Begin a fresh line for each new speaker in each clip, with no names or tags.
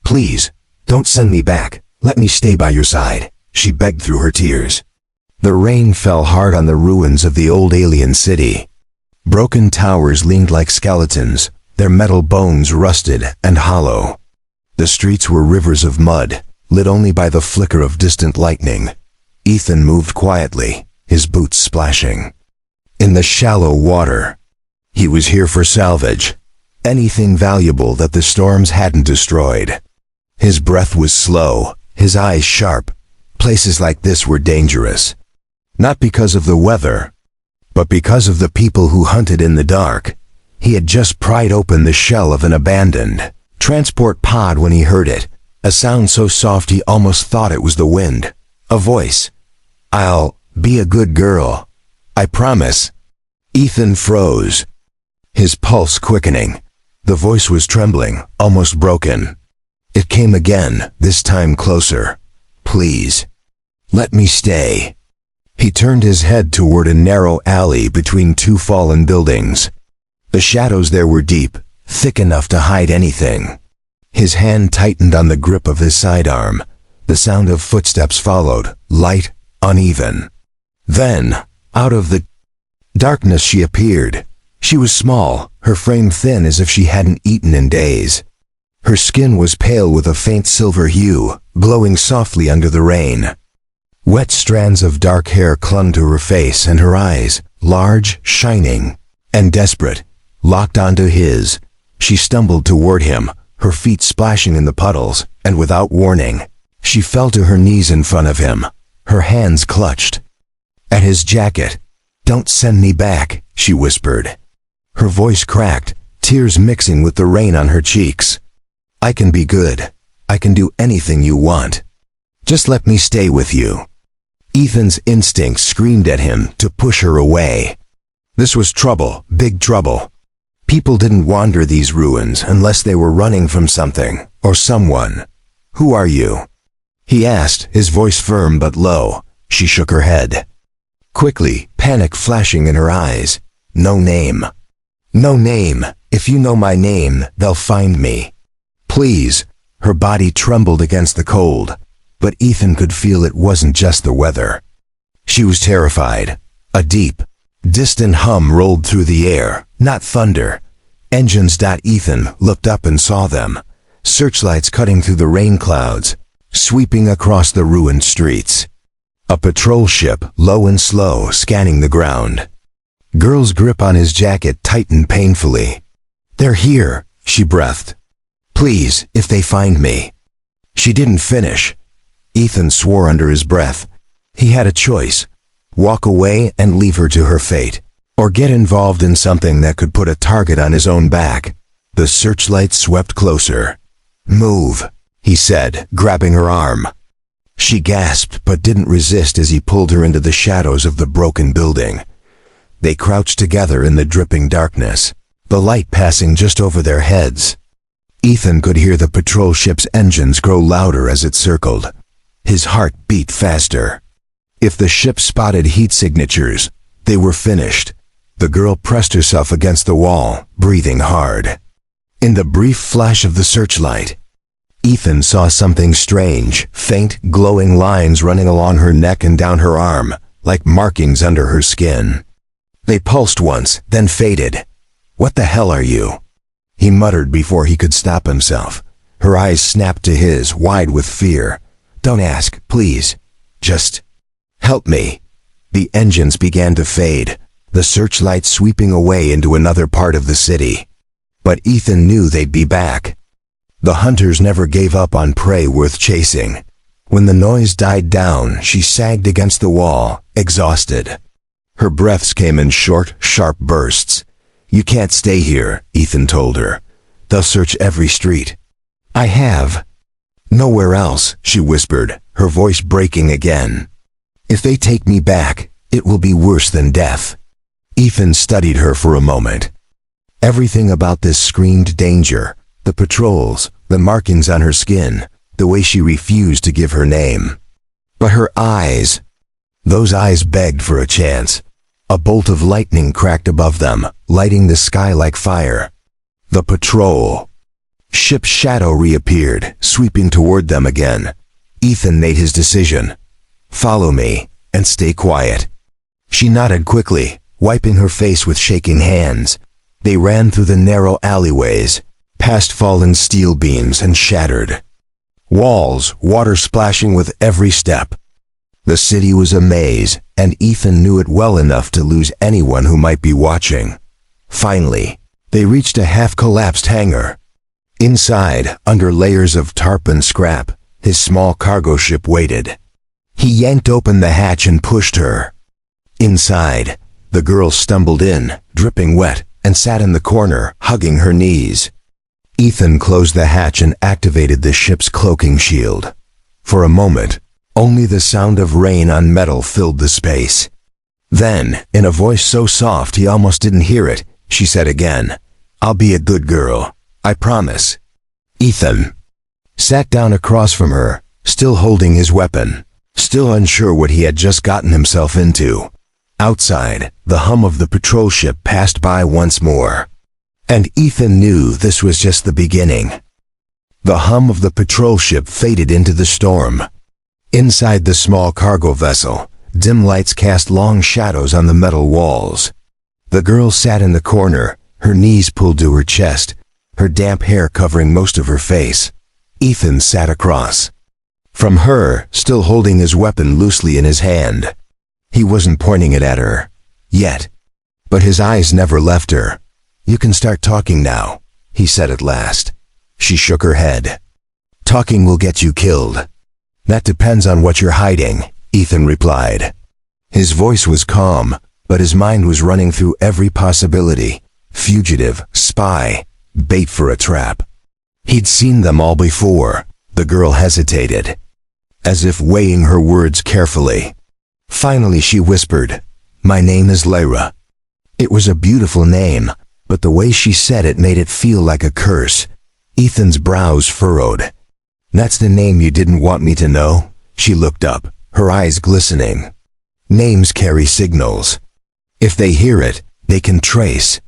Please, don't send me back. Let me stay by your side, she begged through her tears. The rain fell hard on the ruins of the old alien city. Broken towers leaned like skeletons, their metal bones rusted and hollow. The streets were rivers of mud, lit only by the flicker of distant lightning. Ethan moved quietly, his boots splashing. In the shallow water. He was here for salvage. Anything valuable that the storms hadn't destroyed. His breath was slow, his eyes sharp. Places like this were dangerous. Not because of the weather, but because of the people who hunted in the dark. He had just pried open the shell of an abandoned transport pod when he heard it, a sound so soft he almost thought it was the wind. A voice. "I'll be a good girl. I promise." Ethan froze, his pulse quickening. The voice was trembling, almost broken. It came again, this time closer. "Please, let me stay." He turned his head toward a narrow alley between two fallen buildings. The shadows there were deep, thick enough to hide anything. His hand tightened on the grip of his sidearm. The sound of footsteps followed, light, uneven. Then, out of the darkness she appeared. She was small, her frame thin as if she hadn't eaten in days. Her skin was pale with a faint silver hue, glowing softly under the rain. Wet strands of dark hair clung to her face, and her eyes, large, shining, and desperate, locked onto his. She stumbled toward him, her feet splashing in the puddles, and without warning, she fell to her knees in front of him, her hands clutched at his jacket. "Don't send me back," she whispered. Her voice cracked, tears mixing with the rain on her cheeks. "I can be good. I can do anything you want. Just let me stay with you." Ethan's instinct screamed at him to push her away. This was trouble, big trouble. People didn't wander these ruins unless they were running from something or someone. "Who are you?" he asked, his voice firm but low. She shook her head. Quickly, panic flashing in her eyes. "No name. No name. If you know my name, they'll find me. Please." Her body trembled against the cold, but Ethan could feel it wasn't just the weather. She was terrified. A deep, distant hum rolled through the air, not thunder. Engines. Ethan looked up and saw them. Searchlights cutting through the rain clouds, sweeping across the ruined streets. A patrol ship, low and slow, scanning the ground. Girl's grip on his jacket tightened painfully. "They're here," she breathed. "Please, if they find me." She didn't finish. Ethan swore under his breath. He had a choice. Walk away and leave her to her fate, or get involved in something that could put a target on his own back. The searchlight swept closer. "Move," he said, grabbing her arm. She gasped but didn't resist as he pulled her into the shadows of the broken building. They crouched together in the dripping darkness, the light passing just over their heads. Ethan could hear the patrol ship's engines grow louder as it circled. His heart beat faster. If the ship spotted heat signatures, they were finished. The girl pressed herself against the wall, breathing hard. In the brief flash of the searchlight, Ethan saw something strange, faint, glowing lines running along her neck and down her arm, like markings under her skin. They pulsed once, then faded. "What the hell are you?" he muttered before he could stop himself. Her eyes snapped to his, wide with fear. "Don't ask, please. Just help me." The engines began to fade, the searchlight sweeping away into another part of the city. But Ethan knew they'd be back. The hunters never gave up on prey worth chasing. When the noise died down, she sagged against the wall, exhausted. Her breaths came in short, sharp bursts. "You can't stay here," Ethan told her. "They'll search every street." "I have nowhere else," she whispered, her voice breaking again. "If they take me back, it will be worse than death." Ethan studied her for a moment. Everything about this screamed danger. The patrols, the markings on her skin, the way she refused to give her name. But her eyes, those eyes begged for a chance. A bolt of lightning cracked above them, lighting the sky like fire. The patrol. Ship's shadow reappeared, sweeping toward them again. Ethan made his decision. Follow me, and stay quiet. She nodded quickly, wiping her face with shaking hands. They ran through the narrow alleyways, past fallen steel beams and shattered walls, water splashing with every step. The city was a maze, and Ethan knew it well enough to lose anyone who might be watching. Finally, they reached a half-collapsed hangar. Inside, under layers of tarp and scrap, his small cargo ship waited. He yanked open the hatch and pushed her. Inside, the girl stumbled in, dripping wet, and sat in the corner, hugging her knees. Ethan closed the hatch and activated the ship's cloaking shield. For a moment, only the sound of rain on metal filled the space. Then, in a voice so soft he almost didn't hear it, she said again, "I'll be a good girl. I promise." Ethan sat down across from her, still holding his weapon, still unsure what he had just gotten himself into. Outside, the hum of the patrol ship passed by once more. And Ethan knew this was just the beginning. The hum of the patrol ship faded into the storm. Inside the small cargo vessel, dim lights cast long shadows on the metal walls. The girl sat in the corner, her knees pulled to her chest, her damp hair covering most of her face. Ethan sat across from her, still holding his weapon loosely in his hand. He wasn't pointing it at her, yet, but his eyes never left her. "You can start talking now," he said at last. She shook her head. "Talking will get you killed." "That depends on what you're hiding," Ethan replied. His voice was calm, but his mind was running through every possibility. Fugitive, spy, bait for a trap. He'd seen them all before. The girl hesitated, as if weighing her words carefully. Finally she whispered, "My name is Lyra." It was a beautiful name, but the way she said it made it feel like a curse. Ethan's brows furrowed. "That's the name you didn't want me to know?" She looked up, her eyes glistening. "Names carry signals. If they hear it, they can trace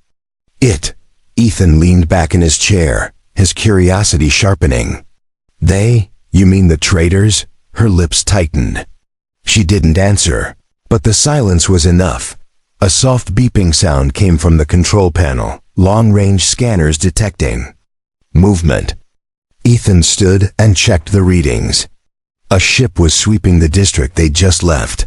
it." Ethan leaned back in his chair, his curiosity sharpening. "They? You mean the traitors?" Her lips tightened. She didn't answer, but the silence was enough. A soft beeping sound came from the control panel, long-range scanners detecting movement. Ethan stood and checked the readings. A ship was sweeping the district they'd just left.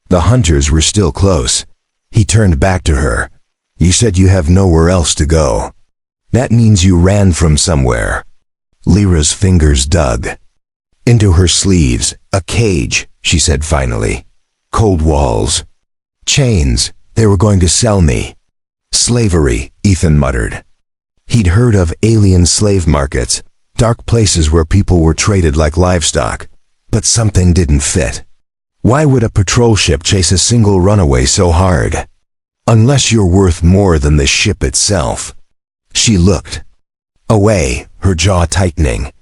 The hunters were still close. He turned back to her. "You said you have nowhere else to go. That means you ran from somewhere." Lyra's fingers dug into her sleeves. "A cage," she said finally. "Cold walls. Chains. They were going to sell me." "Slavery," Ethan muttered. He'd heard of alien slave markets, dark places where people were traded like livestock, but something didn't fit. Why would a patrol ship chase a single runaway so hard? Unless you're worth more than the ship itself. She looked away, her jaw tightening.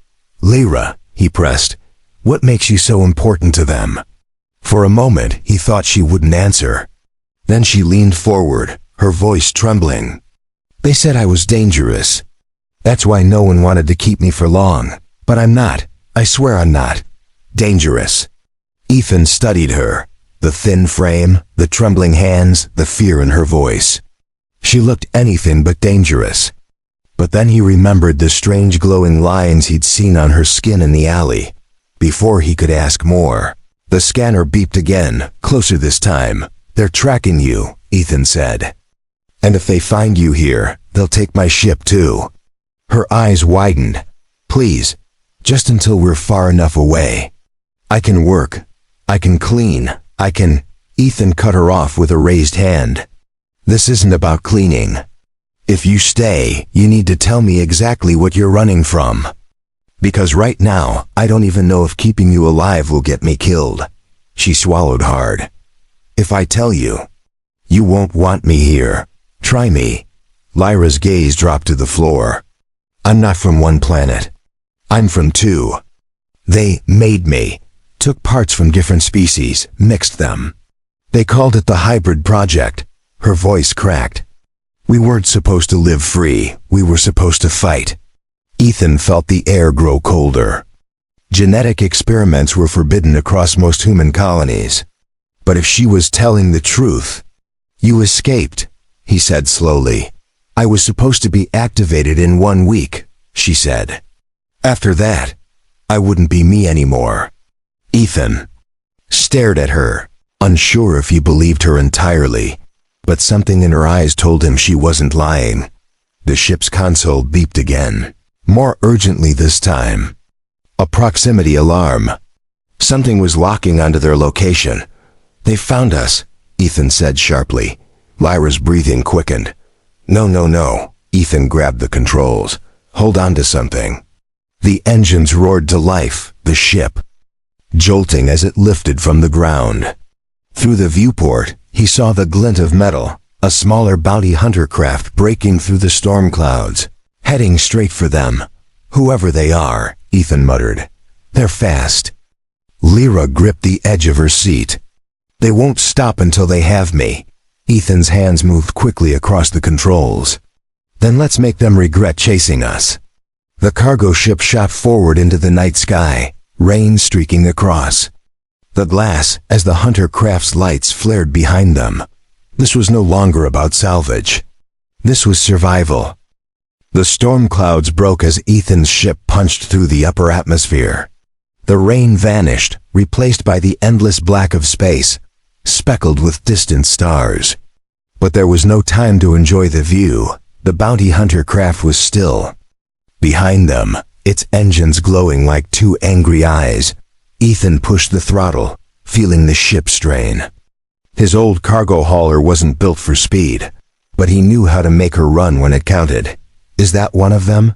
"Lyra," he pressed, "what makes you so important to them?" For a moment, he thought she wouldn't answer. Then she leaned forward, her voice trembling. "They said I was dangerous. That's why no one wanted to keep me for long. But I'm not. I swear I'm not. Dangerous." Ethan studied her, the thin frame, the trembling hands, the fear in her voice. She looked anything but dangerous. But then he remembered the strange glowing lines he'd seen on her skin in the alley. Before he could ask more, the scanner beeped again, closer this time. "They're tracking you," Ethan said. "And if they find you here, they'll take my ship too." Her eyes widened. "Please, just until we're far enough away. I can work. I can clean. I can—" Ethan cut her off with a raised hand. "This isn't about cleaning. If you stay, you need to tell me exactly what you're running from. Because right now, I don't even know if keeping you alive will get me killed." She swallowed hard. "If I tell you, you won't want me here. Try me." Lyra's gaze dropped to the floor. "I'm not from one planet. I'm from two. They made me, took parts from different species, mixed them. They called it the hybrid project." Her voice cracked. "We weren't supposed to live free. We were supposed to fight. Ethan felt the air grow colder. Genetic experiments were forbidden across most human colonies. But if she was telling the truth... "You escaped," he said slowly. "I was supposed to be activated in 1 week," she said. "After that, I wouldn't be me anymore." Ethan stared at her, unsure if he believed her entirely, but something in her eyes told him she wasn't lying. The ship's console beeped again, more urgently this time. A proximity alarm. Something was locking onto their location. "They found us," Ethan said sharply. Lyra's breathing quickened. No. Ethan grabbed the controls. "Hold on to something." The engines roared to life, the ship jolting as it lifted from the ground. Through the viewport, he saw the glint of metal, a smaller bounty hunter craft breaking through the storm clouds, heading straight for them. "Whoever they are," Ethan muttered. "They're fast." Lyra gripped the edge of her seat. "They won't stop until they have me." Ethan's hands moved quickly across the controls. "Then let's make them regret chasing us." The cargo ship shot forward into the night sky, rain streaking across the glass as the hunter craft's lights flared behind them. This was no longer about salvage. This was survival. The storm clouds broke as Ethan's ship punched through the upper atmosphere. The rain vanished, replaced by the endless black of space, speckled with distant stars. But there was no time to enjoy the view. The bounty hunter craft was still. Behind them, its engines glowing like two angry eyes, Ethan pushed the throttle, feeling the ship strain. His old cargo hauler wasn't built for speed, but he knew how to make her run when it counted. "Is that one of them?"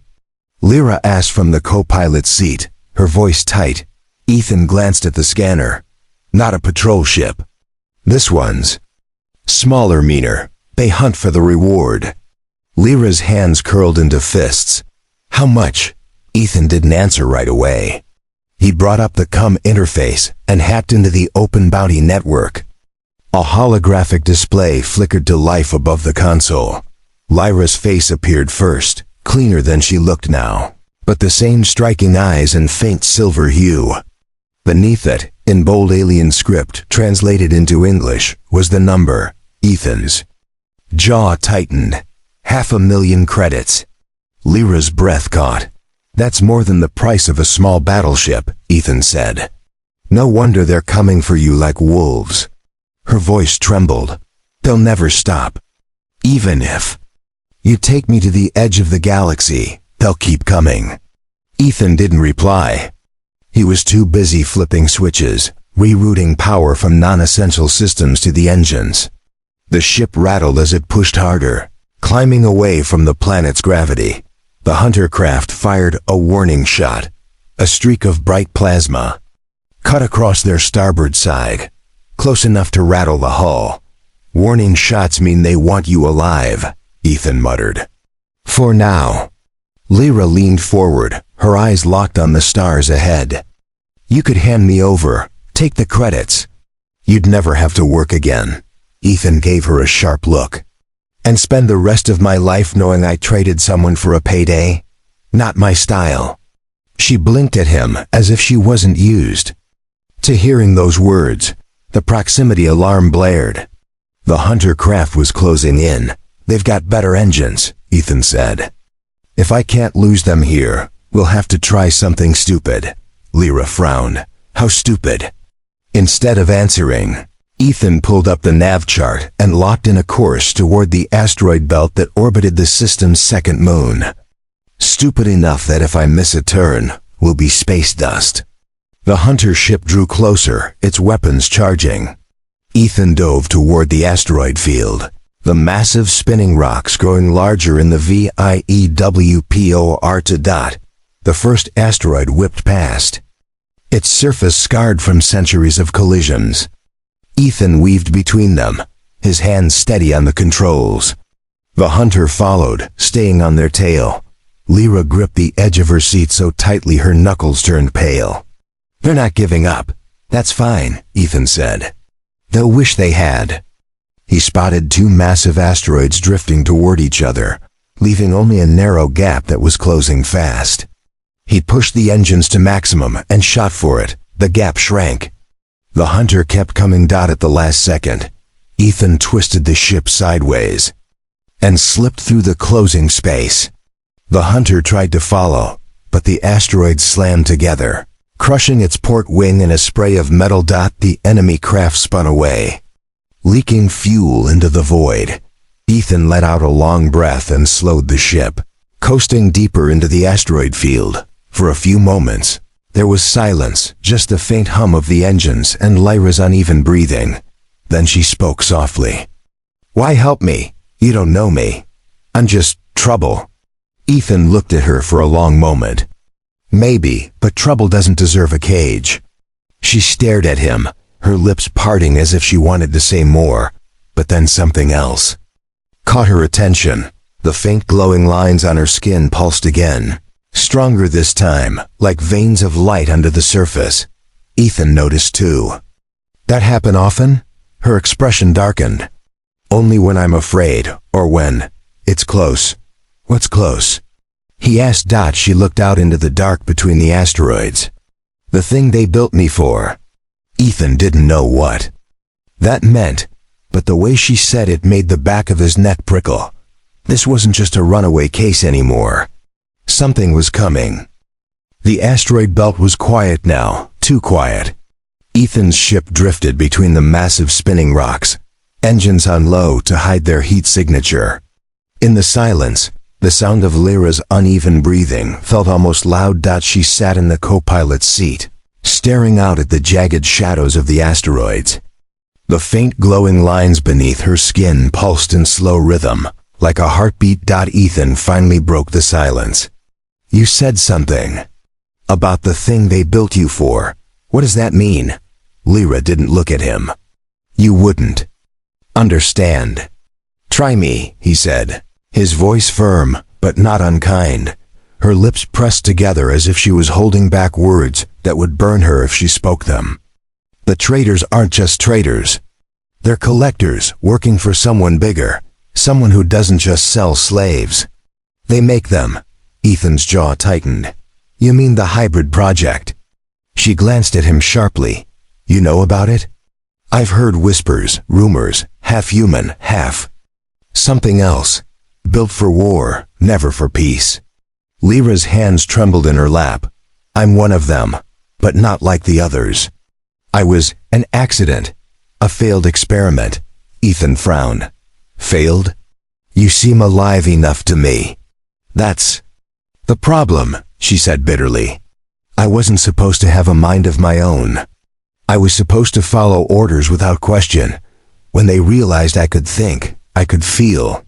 Lyra asked from the co-pilot's seat, her voice tight. Ethan glanced at the scanner. "Not a patrol ship. This one's smaller, meaner. They hunt for the reward." Lyra's hands curled into fists. "How much?" Ethan didn't answer right away. He brought up the CUM interface and hacked into the open bounty network. A holographic display flickered to life above the console. Lyra's face appeared first, cleaner than she looked now, but the same striking eyes and faint silver hue. Beneath it, in bold alien script translated into English, was the number, Ethan's. Jaw tightened. 500,000 credits. Lyra's breath caught. "That's more than the price of a small battleship," Ethan said. "No wonder they're coming for you like wolves." Her voice trembled. "They'll never stop. Even if you take me to the edge of the galaxy, they'll keep coming." Ethan didn't reply. He was too busy flipping switches, rerouting power from non-essential systems to the engines. The ship rattled as it pushed harder, climbing away from the planet's gravity. The hunter craft fired a warning shot. A streak of bright plasma cut across their starboard side, close enough to rattle the hull. "Warning shots mean they want you alive," Ethan muttered. "For now." Lyra leaned forward, her eyes locked on the stars ahead. "You could hand me over, take the credits. You'd never have to work again." Ethan gave her a sharp look. "And spend the rest of my life knowing I traded someone for a payday? Not my style." She blinked at him as if she wasn't used to hearing those words. The proximity alarm blared. The hunter craft was closing in. "They've got better engines," Ethan said. "If I can't lose them here, we'll have to try something stupid." Lyra frowned. "How stupid?" Instead of answering, Ethan pulled up the nav chart and locked in a course toward the asteroid belt that orbited the system's second moon. "Stupid enough that if I miss a turn, we'll be space dust." The hunter ship drew closer, its weapons charging. Ethan dove toward the asteroid field, the massive spinning rocks growing larger in the VIEWPOR. The first asteroid whipped past, its surface scarred from centuries of collisions. Ethan weaved between them, his hands steady on the controls. The hunter followed, staying on their tail. Lyra gripped the edge of her seat so tightly her knuckles turned pale. "They're not giving up. That's fine," Ethan said. "They'll wish they had." He spotted two massive asteroids drifting toward each other, leaving only a narrow gap that was closing fast. He pushed the engines to maximum and shot for it. The gap shrank. The hunter kept coming. At the last second, Ethan twisted the ship sideways and slipped through the closing space. The hunter tried to follow, but the asteroid slammed together, crushing its port wing in a spray of metal. The enemy craft spun away, leaking fuel into the void. Ethan let out a long breath and slowed the ship, coasting deeper into the asteroid field. For a few moments, there was silence, just the faint hum of the engines and Lyra's uneven breathing. Then she spoke softly. "Why help me? You don't know me. I'm just trouble." Ethan looked at her for a long moment. "Maybe, but trouble doesn't deserve a cage." She stared at him, her lips parting as if she wanted to say more, but then something else caught her attention. The faint glowing lines on her skin pulsed again, stronger this time, like veins of light under the surface. Ethan noticed too. "That happen often?" Her expression darkened. "Only when I'm afraid, or when it's close." "What's close?" he asked. She looked out into the dark between the asteroids. "The thing they built me for." Ethan didn't know what that meant, but the way she said it made the back of his neck prickle. This wasn't just a runaway case anymore. Something was coming. The asteroid belt was quiet now, too quiet. Ethan's ship drifted between the massive spinning rocks, engines on low to hide their heat signature. In the silence, the sound of Lyra's uneven breathing felt almost loud. She sat in the co-pilot's seat, staring out at the jagged shadows of the asteroids. The faint glowing lines beneath her skin pulsed in slow rhythm, like a heartbeat. Ethan finally broke the silence. "You said something about the thing they built you for. What does that mean?" Lyra didn't look at him. "You wouldn't understand." "Try me," he said, his voice firm, but not unkind. Her lips pressed together as if she was holding back words that would burn her if she spoke them. "The traders aren't just traders. They're collectors working for someone bigger, someone who doesn't just sell slaves. They make them." Ethan's jaw tightened. "You mean the hybrid project?" She glanced at him sharply. "You know about it?" "I've heard whispers, rumors, half human, half something else. Built for war, never for peace." Lyra's hands trembled in her lap. "I'm one of them, but not like the others. I was an accident, a failed experiment." Ethan frowned. "Failed? You seem alive enough to me." "That's the problem," she said bitterly. "I wasn't supposed to have a mind of my own. I was supposed to follow orders without question. When they realized I could think, I could feel."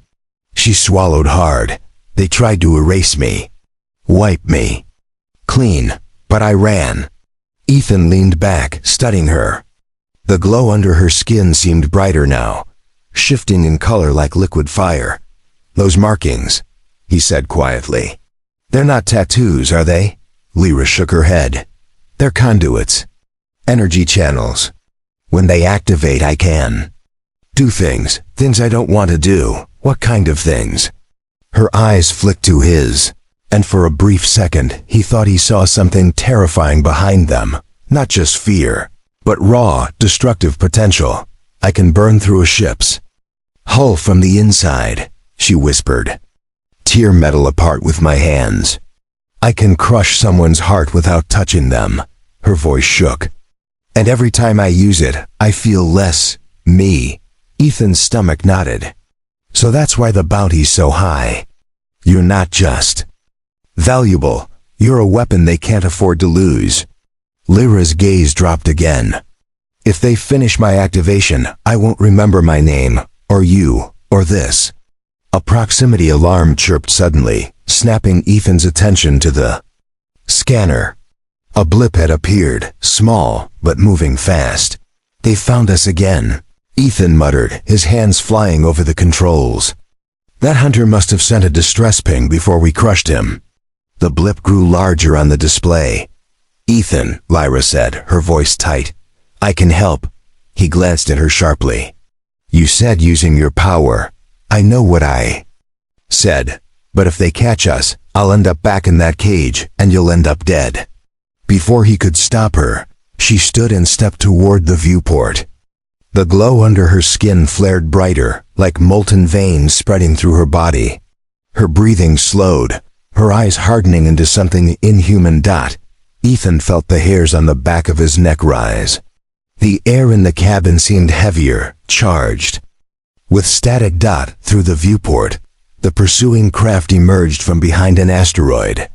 She swallowed hard. "They tried to erase me, wipe me clean, but I ran." Ethan leaned back, studying her. The glow under her skin seemed brighter now, shifting in color like liquid fire. "Those markings," he said quietly. "They're not tattoos, are they?" Lyra shook her head. "They're conduits. Energy channels. When they activate, I can do things I don't want to do." "What kind of things?" Her eyes flicked to his, and for a brief second he thought he saw something terrifying behind them. Not just fear, but raw, destructive potential. "I can burn through a ship's hull from the inside," she whispered. "Tear metal apart with my hands. I can crush someone's heart without touching them." Her voice shook. "And every time I use it, I feel less me." Ethan's stomach nodded. "So that's why the bounty's so high. You're not just valuable, you're a weapon they can't afford to lose." Lyra's gaze dropped again. "If they finish my activation, I won't remember my name, or you, or this." A proximity alarm chirped suddenly, snapping Ethan's attention to the scanner. A blip had appeared, small, but moving fast. "They found us again," Ethan muttered, his hands flying over the controls. "That hunter must have sent a distress ping before we crushed him." The blip grew larger on the display. "Ethan," Lyra said, her voice tight. "I can help." He glanced at her sharply. "You said using your power." "I know what I said. But if they catch us, I'll end up back in that cage, and you'll end up dead." Before he could stop her, she stood and stepped toward the viewport. The glow under her skin flared brighter, like molten veins spreading through her body. Her breathing slowed, her eyes hardening into something inhuman. Ethan felt the hairs on the back of his neck rise. The air in the cabin seemed heavier, charged. With static. Through the viewport, the pursuing craft emerged from behind an asteroid.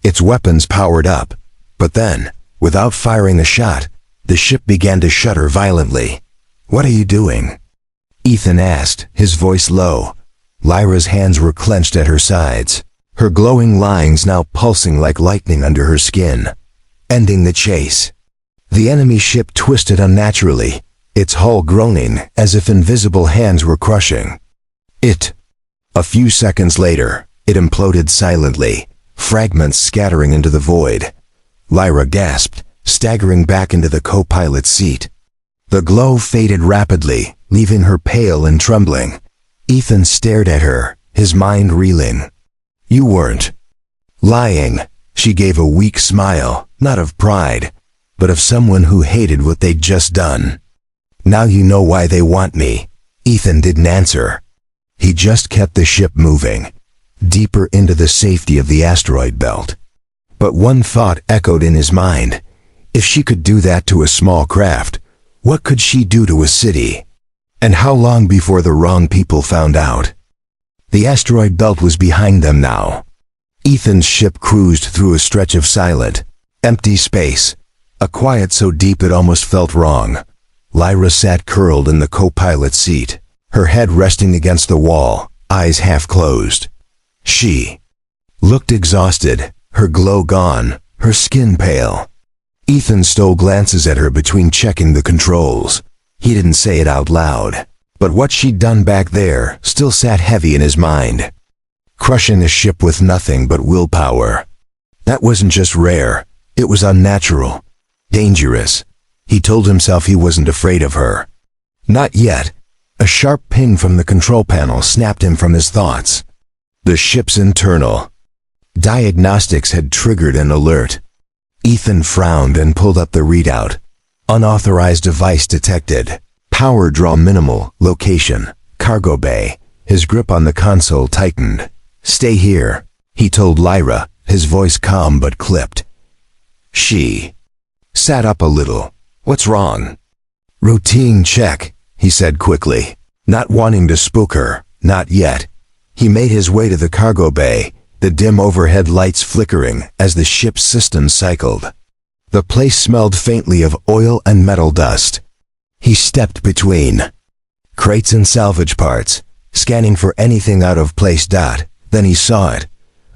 Its weapons powered up, but then, without firing a shot, the ship began to shudder violently. "What are you doing?" Ethan asked, his voice low. Lyra's hands were clenched at her sides, her glowing lines now pulsing like lightning under her skin. "Ending the chase." The enemy ship twisted unnaturally, its hull groaning as if invisible hands were crushing it. A few seconds later, it imploded silently, fragments scattering into the void. Lyra gasped, staggering back into the co-pilot's seat. The glow faded rapidly, leaving her pale and trembling. Ethan stared at her, his mind reeling. "You weren't lying." She gave a weak smile, not of pride, but of someone who hated what they'd just done. "Now you know why they want me." Ethan didn't answer. He just kept the ship moving, deeper into the safety of the asteroid belt. But one thought echoed in his mind. If she could do that to a small craft, what could she do to a city? And how long before the wrong people found out? The asteroid belt was behind them now. Ethan's ship cruised through a stretch of silent, empty space, a quiet so deep it almost felt wrong. Lyra sat curled in the co-pilot's seat, her head resting against the wall, eyes half closed. She looked exhausted, her glow gone, her skin pale. Ethan stole glances at her between checking the controls. He didn't say it out loud, but what she'd done back there still sat heavy in his mind. Crushing a ship with nothing but willpower. That wasn't just rare, it was unnatural, dangerous. He told himself he wasn't afraid of her. Not yet. A sharp ping from the control panel snapped him from his thoughts. The ship's internal diagnostics had triggered an alert. Ethan frowned and pulled up the readout. Unauthorized device detected. Power draw minimal. Location: cargo bay. His grip on the console tightened. "Stay here," he told Lyra, his voice calm but clipped. She sat up a little. "What's wrong?" "Routine check," he said quickly, not wanting to spook her, not yet. He made his way to the cargo bay, the dim overhead lights flickering as the ship's systems cycled. The place smelled faintly of oil and metal dust. He stepped between crates and salvage parts, scanning for anything out of place. Then he saw it.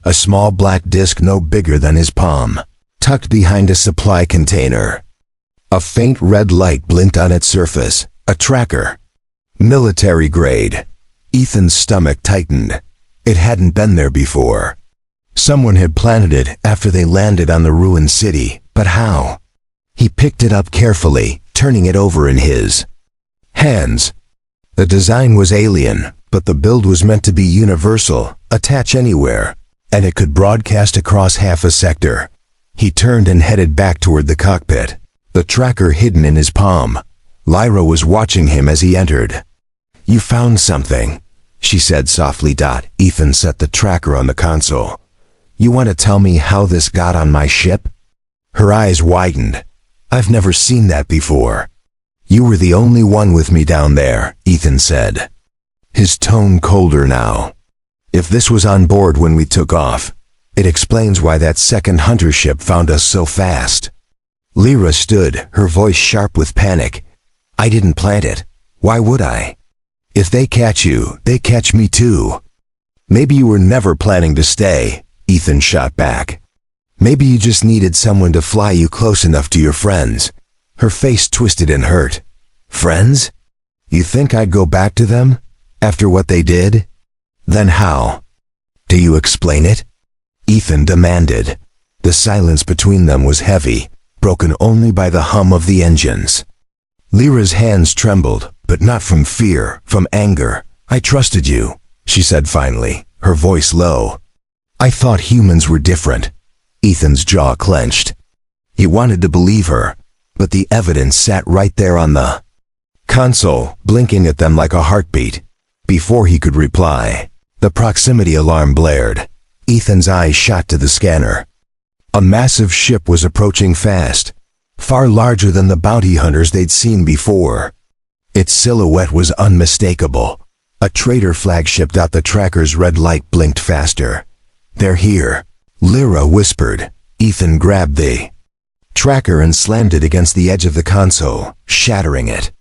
A small black disc no bigger than his palm, tucked behind a supply container. A faint red light blinked on its surface. A tracker. Military grade. Ethan's stomach tightened. It hadn't been there before. Someone had planted it after they landed on the ruined city, but how? He picked it up carefully, turning it over in his hands. The design was alien, but the build was meant to be universal, attach anywhere, and it could broadcast across half a sector. He turned and headed back toward the cockpit, the tracker hidden in his palm. Lyra was watching him as he entered. "You found something," she said softly. Ethan set the tracker on the console. "You want to tell me how this got on my ship?" Her eyes widened. "I've never seen that before." "You were the only one with me down there," Ethan said, his tone colder now. "If this was on board when we took off, it explains why that second hunter ship found us so fast." Lyra stood, her voice sharp with panic. "I didn't plant it. Why would I? If they catch you, they catch me too." "Maybe you were never planning to stay," Ethan shot back. "Maybe you just needed someone to fly you close enough to your friends." Her face twisted in hurt. "Friends? You think I'd go back to them? After what they did? Then how? Do you explain it?" Ethan demanded. The silence between them was heavy, broken only by the hum of the engines. Lyra's hands trembled, but not from fear, from anger. "I trusted you," she said finally, her voice low. I thought humans were different. Ethan's jaw clenched. He wanted to believe her, but the evidence sat right there on the console, blinking at them like a heartbeat. Before he could reply, the proximity alarm blared. Ethan's eyes shot to the scanner. A massive ship was approaching fast, far larger than the bounty hunters they'd seen before. Its silhouette was unmistakable. A trader flagship. The tracker's red light blinked faster. "They're here," Lyra whispered. Ethan grabbed the tracker and slammed it against the edge of the console, shattering it.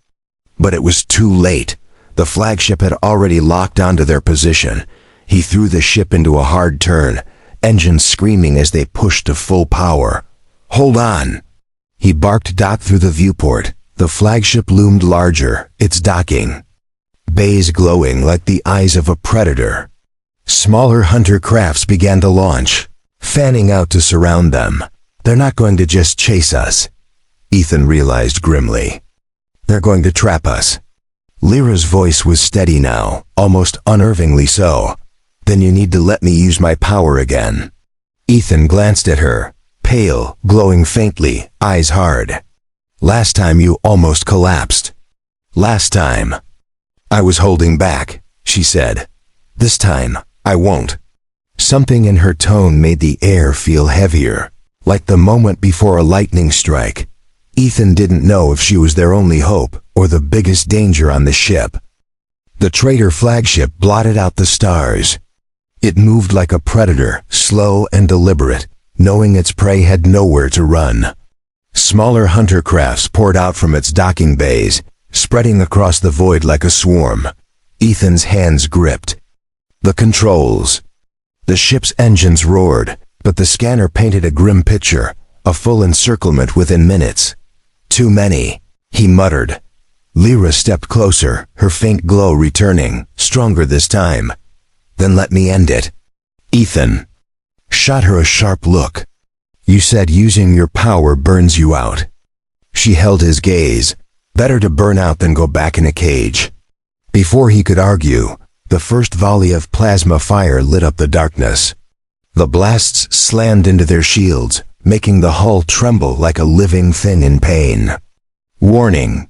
But it was too late. The flagship had already locked onto their position. He threw the ship into a hard turn, engines screaming as they pushed to full power. "Hold on!" He barked. Through the viewport, the flagship loomed larger, its docking bays glowing like the eyes of a predator. Smaller hunter crafts began to launch, fanning out to surround them. "They're not going to just chase us," Ethan realized grimly. "They're going to trap us." Lyra's voice was steady now, almost unnervingly so. "Then you need to let me use my power again." Ethan glanced at her, pale, glowing faintly, eyes hard. "Last time you almost collapsed." "Last time I was holding back," she said. "This time, I won't." Something in her tone made the air feel heavier, like the moment before a lightning strike. Ethan didn't know if she was their only hope or the biggest danger on the ship. The trader flagship blotted out the stars. It moved like a predator, slow and deliberate, knowing its prey had nowhere to run. Smaller hunter crafts poured out from its docking bays, spreading across the void like a swarm. Ethan's hands gripped the controls. The ship's engines roared, but the scanner painted a grim picture, a full encirclement within minutes. "Too many," he muttered. Lyra stepped closer, her faint glow returning, stronger this time. "Then let me end it." Ethan shot her a sharp look. "You said using your power burns you out." She held his gaze. Better to burn out than go back in a cage. Before he could argue, the first volley of plasma fire lit up the darkness. The blasts slammed into their shields, making the hull tremble like a living thing in pain. Warning.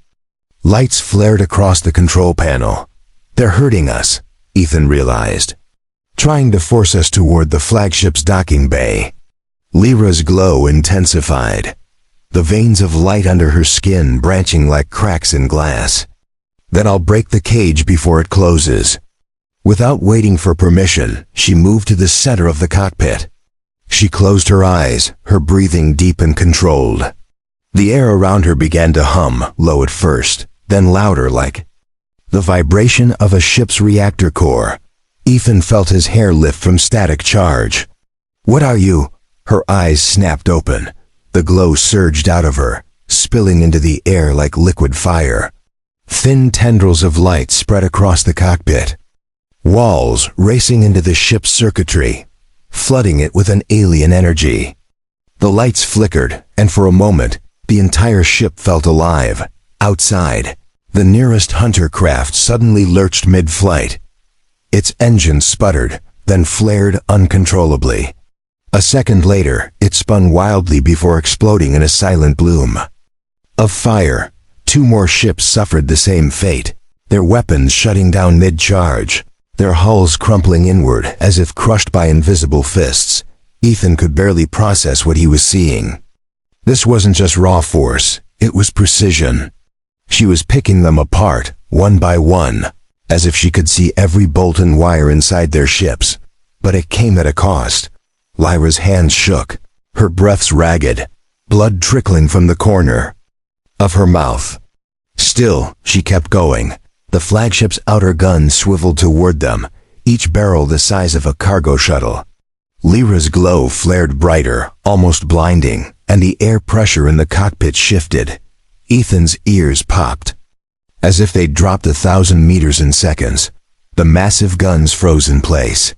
Lights flared across the control panel. "They're hurting us," Ethan realized. "Trying to force us toward the flagship's docking bay." Lyra's glow intensified, the veins of light under her skin branching like cracks in glass. "Then I'll break the cage before it closes." Without waiting for permission, she moved to the center of the cockpit. She closed her eyes, her breathing deep and controlled. The air around her began to hum, low at first, then louder, like the vibration of a ship's reactor core. Ethan felt his hair lift from static charge. "What are you?" Her eyes snapped open. The glow surged out of her, spilling into the air like liquid fire. Thin tendrils of light spread across the cockpit, walls racing into the ship's circuitry, flooding it with an alien energy. The lights flickered, and for a moment, the entire ship felt alive. Outside, the nearest hunter craft suddenly lurched mid-flight. Its engine sputtered, then flared uncontrollably. A second later, it spun wildly before exploding in a silent bloom of fire. Two more ships suffered the same fate, their weapons shutting down mid-charge, their hulls crumpling inward as if crushed by invisible fists. Ethan could barely process what he was seeing. This wasn't just raw force, it was precision. She was picking them apart, one by one, as if she could see every bolt and wire inside their ships. But it came at a cost. Lyra's hands shook, her breaths ragged, blood trickling from the corner of her mouth. Still, she kept going. The flagship's outer guns swiveled toward them, each barrel the size of a cargo shuttle. Lyra's glow flared brighter, almost blinding, and the air pressure in the cockpit shifted. Ethan's ears popped, as if they'd dropped 1,000 meters in seconds. The massive guns froze in place.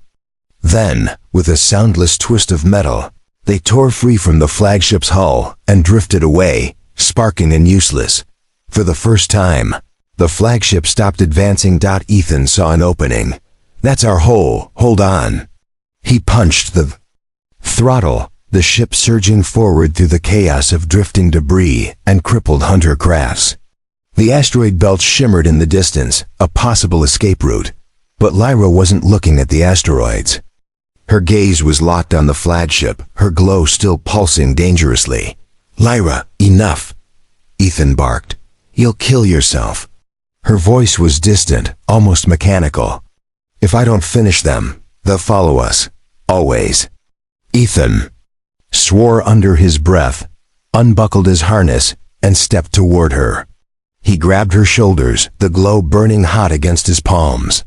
Then, with a soundless twist of metal, they tore free from the flagship's hull and drifted away, sparking and useless. For the first time, the flagship stopped advancing. Ethan saw an opening. "That's our hole, hold on." He punched the throttle, the ship surging forward through the chaos of drifting debris and crippled hunter crafts. The asteroid belt shimmered in the distance, a possible escape route. But Lyra wasn't looking at the asteroids. Her gaze was locked on the flagship, her glow still pulsing dangerously. "Lyra, enough," Ethan barked. "You'll kill yourself." Her voice was distant, almost mechanical. "If I don't finish them, they'll follow us. Always." Ethan swore under his breath, unbuckled his harness, and stepped toward her. He grabbed her shoulders, the glow burning hot against his palms.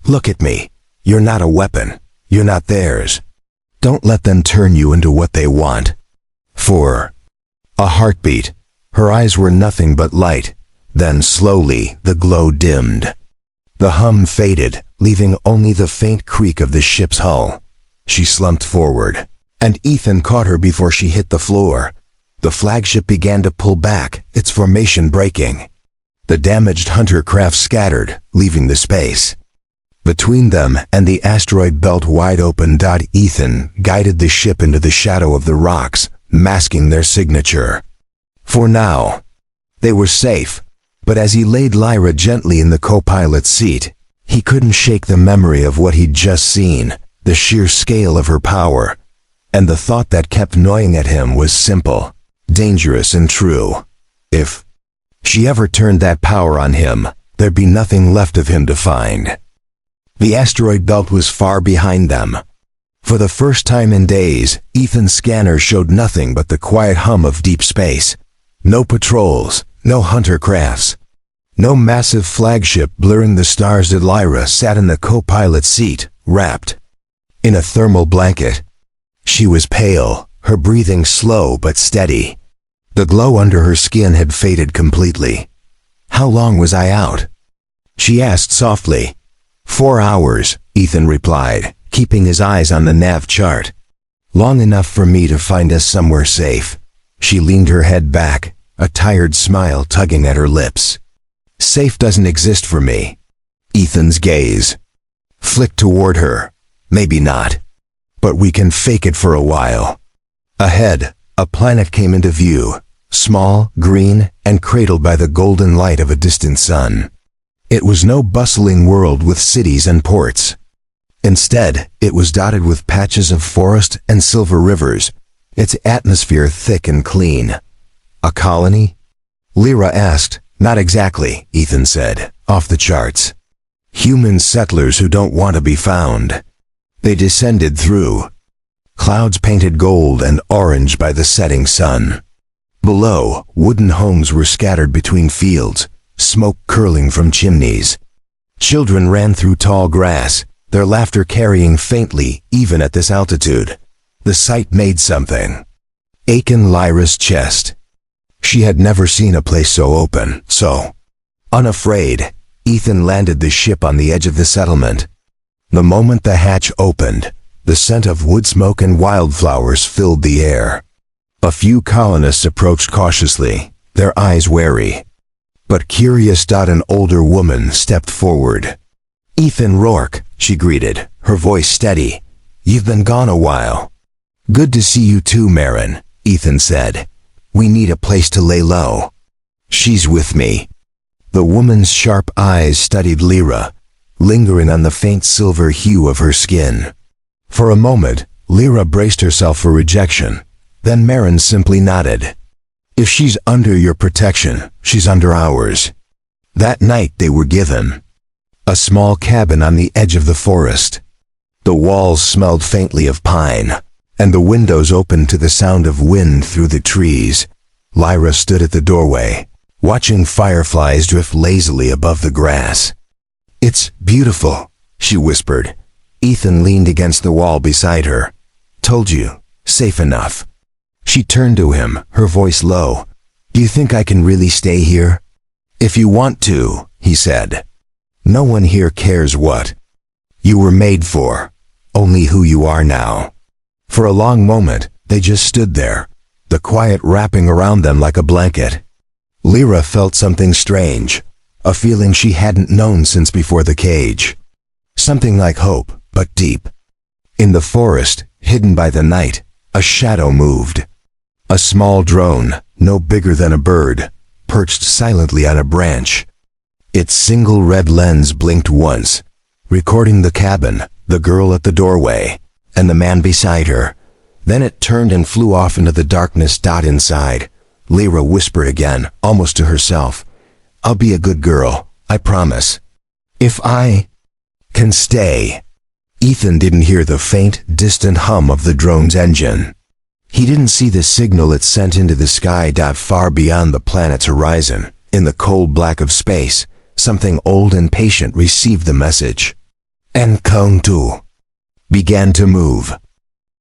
"Look at me. You're not a weapon. You're not theirs. Don't let them turn you into what they want." For a heartbeat, her eyes were nothing but light. Then slowly the glow dimmed. The hum faded, leaving only the faint creak of the ship's hull. She slumped forward, and Ethan caught her before she hit the floor. The flagship began to pull back, its formation breaking. The damaged hunter craft scattered, leaving the space. Between them and the asteroid belt wide open. Ethan guided the ship into the shadow of the rocks, masking their signature. For now, they were safe, but as he laid Lyra gently in the co-pilot's seat, he couldn't shake the memory of what he'd just seen, the sheer scale of her power, and the thought that kept gnawing at him was simple, dangerous and true. If she ever turned that power on him, there'd be nothing left of him to find. The asteroid belt was far behind them. For the first time in days, Ethan's scanner showed nothing but the quiet hum of deep space. No patrols, no hunter crafts, no massive flagship blurring the stars. Lyra sat in the co-pilot's seat, wrapped in a thermal blanket. She was pale, her breathing slow but steady. The glow under her skin had faded completely. "How long was I out?" she asked softly. 4 hours, Ethan replied, keeping his eyes on the nav chart. "Long enough for me to find us somewhere safe." She leaned her head back, a tired smile tugging at her lips. "Safe doesn't exist for me." Ethan's gaze flicked toward her. "Maybe not, but we can fake it for a while." Ahead, a planet came into view, small, green, and cradled by the golden light of a distant sun. It was no bustling world with cities and ports. Instead, it was dotted with patches of forest and silver rivers, its atmosphere thick and clean. "A colony?" Lyra asked. "Not exactly," Ethan said. "Off the charts. Human settlers who don't want to be found." They descended through clouds painted gold and orange by the setting sun. Below, wooden homes were scattered between fields, smoke curling from chimneys. Children ran through tall grass, their laughter carrying faintly even at this altitude. The sight made something ache in Lyra's chest. She had never seen a place so open, so unafraid. Ethan landed the ship on the edge of the settlement. The moment the hatch opened, the scent of wood smoke and wildflowers filled the air. A few colonists approached cautiously, their eyes wary. But curious. An older woman stepped forward. "Ethan Rourke," she greeted, her voice steady. "You've been gone a while." "Good to see you too, Marin," Ethan said. "We need a place to lay low." "She's with me." The woman's sharp eyes studied Lyra, lingering on the faint silver hue of her skin. For a moment, Lyra braced herself for rejection. Then Marin simply nodded. "If she's under your protection, she's under ours." That night they were given a small cabin on the edge of the forest. The walls smelled faintly of pine, and the windows opened to the sound of wind through the trees. Lyra stood at the doorway, watching fireflies drift lazily above the grass. "It's beautiful," she whispered. Ethan leaned against the wall beside her. "Told you, safe enough." She turned to him, her voice low. "Do you think I can really stay here?" "If you want to," he said. "No one here cares what you were made for, only who you are now." For a long moment, they just stood there, the quiet wrapping around them like a blanket. Lyra felt something strange, a feeling she hadn't known since before the cage. Something like hope, but deep. In the forest, hidden by the night, a shadow moved. A small drone, no bigger than a bird, perched silently on a branch. Its single red lens blinked once, recording the cabin, the girl at the doorway, and the man beside her. Then it turned and flew off into the darkness. Inside, Lyra whispered again, almost to herself, "I'll be a good girl, I promise. If I can stay." Ethan didn't hear the faint, distant hum of the drone's engine. He didn't see the signal it sent into the sky. Far beyond the planet's horizon, in the cold black of space, something old and patient received the message. Encounter began to move.